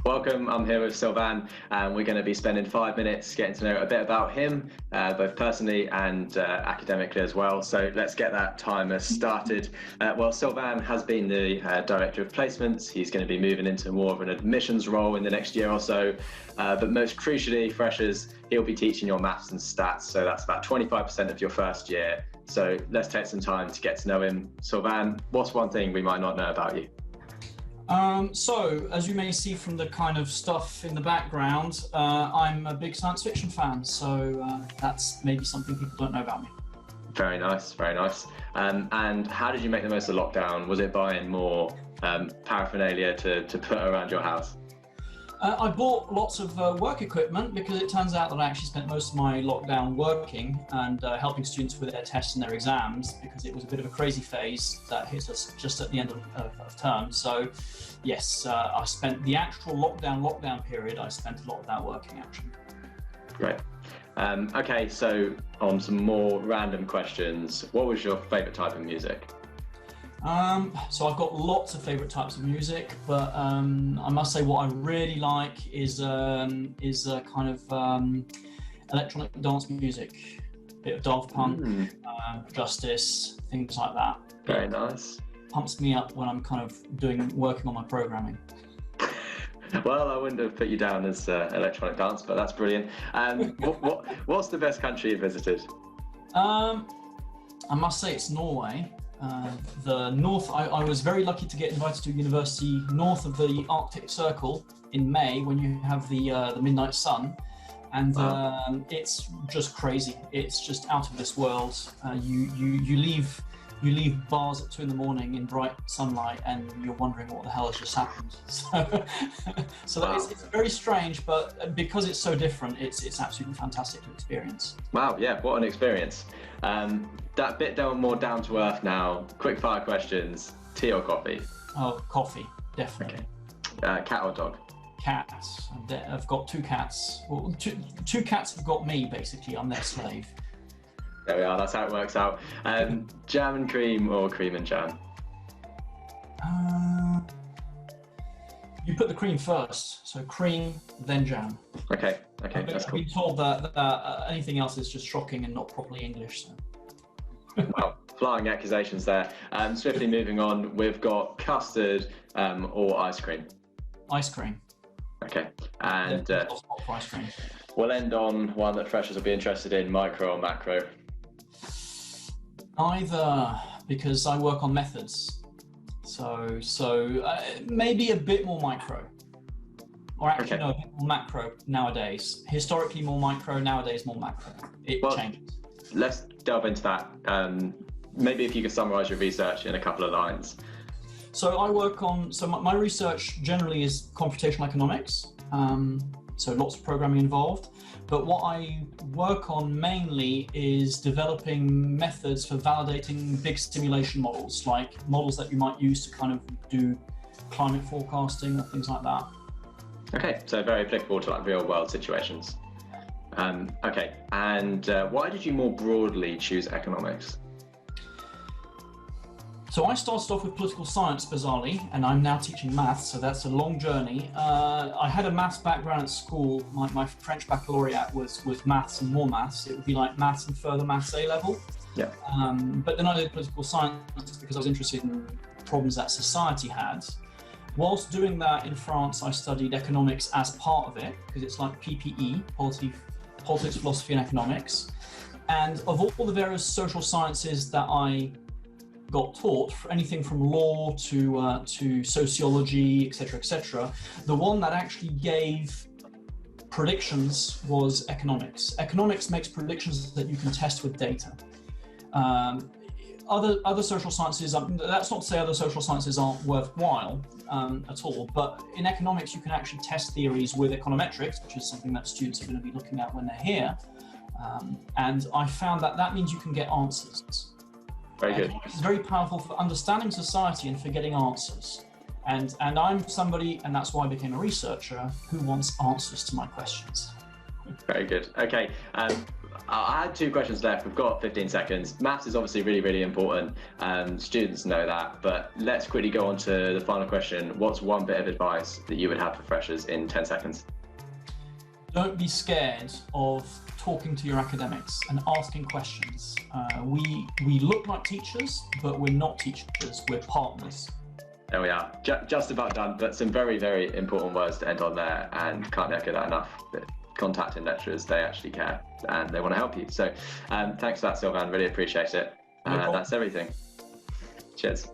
Welcome, I'm here with Sylvain, and we're going to be spending 5 minutes getting to know a bit about him, both personally and academically as well. So let's get that timer started. Well, Sylvain has been the Director of Placements. He's going to be moving into more of an admissions role in the next year or so. But most crucially, freshers, he'll be teaching your maths and stats. So that's about 25% of your first year. So let's take some time to get to know him. Sylvain, what's one thing we might not know about you? So, as you may see from the kind of stuff in the background, I'm a big science fiction fan, so that's maybe something people don't know about me. Very nice, very nice. And how did you make the most of lockdown? Was it buying more paraphernalia to put around your house? I bought lots of work equipment because it turns out that I actually spent most of my lockdown working and helping students with their tests and their exams, because it was a bit of a crazy phase that hit us just at the end of term. So yes, I spent the actual lockdown period, I spent a lot of that working actually. Great. Okay, so on some more random questions, what was your favourite type of music? So I've got lots of favourite types of music, but I must say what I really like is kind of electronic dance music, a bit of Daft Punk, Justice, things like that. Very nice. Pumps me up when I'm kind of working on my programming. Well, I wouldn't have put you down as electronic dance, but that's brilliant. What's the best country you visited? I must say it's Norway. The north, I was very lucky to get invited to a university north of the Arctic Circle in May when you have the midnight sun, and wow. It's just crazy. It's just out of this world. You leave bars at 2 in in bright sunlight, and you're wondering what the hell has just happened. So wow. It's very strange, but because it's so different, it's absolutely fantastic to experience. Wow, yeah, what an experience. That bit more down to earth now. Quick fire questions. Tea or coffee? Oh, coffee, definitely. Okay. Cat or dog? Cats. I've got 2 cats. Well, two cats have got me, basically. I'm their slave. There we are, that's how it works out. Jam and cream or cream and jam? You put the cream first, so cream, then jam. Okay, that's cool. I've been told that anything else is just shocking and not properly English. So. Well, flying accusations there. Swiftly moving on, we've got custard or ice cream? Ice cream. Okay, and ice cream. We'll end on one that freshers will be interested in, micro or macro? Either, because I work on methods. So maybe a bit more micro. Or actually, no, a bit more macro nowadays. Historically more micro, nowadays more macro. It changes. Let's delve into that. Maybe if you could summarise your research in a couple of lines. So I work on, my research generally is computational economics. So lots of programming involved. But what I work on mainly is developing methods for validating big simulation models, like models that you might use to kind of do climate forecasting or things like that. Okay, so very applicable to like real world situations. Okay, and why did you more broadly choose economics? So I started off with political science, bizarrely, and I'm now teaching maths, so that's a long journey. I had a maths background at school. My French baccalaureate was maths and more maths. It would be like maths and further maths A-level. Yeah. But then I did political science because I was interested in problems that society had. Whilst doing that in France, I studied economics as part of it, because it's like PPE, politics, philosophy and economics. And of all the various social sciences that I got taught, anything from law to sociology, etc., the one that actually gave predictions was economics. Economics makes predictions that you can test with data. Other social sciences, that's not to say other social sciences aren't worthwhile at all, but in economics you can actually test theories with econometrics, which is something that students are going to be looking at when they're here. And I found that means you can get answers. Very good. It's very powerful for understanding society and for getting answers. And I'm somebody, and that's why I became a researcher, who wants answers to my questions. Very good. Okay. I had 2 questions left. We've got 15 seconds. Maths is obviously really, really important. Students know that, but let's quickly go on to the final question. What's one bit of advice that you would have for freshers in 10 seconds? Don't be scared of talking to your academics and asking questions. We look like teachers, but we're not teachers, we're partners. There we are, just about done, but some very, very important words to end on there, and can't echo that enough. Contacting lecturers, they actually care and they want to help you. So thanks for that, Sylvain, really appreciate it. No problem. That's everything. Cheers.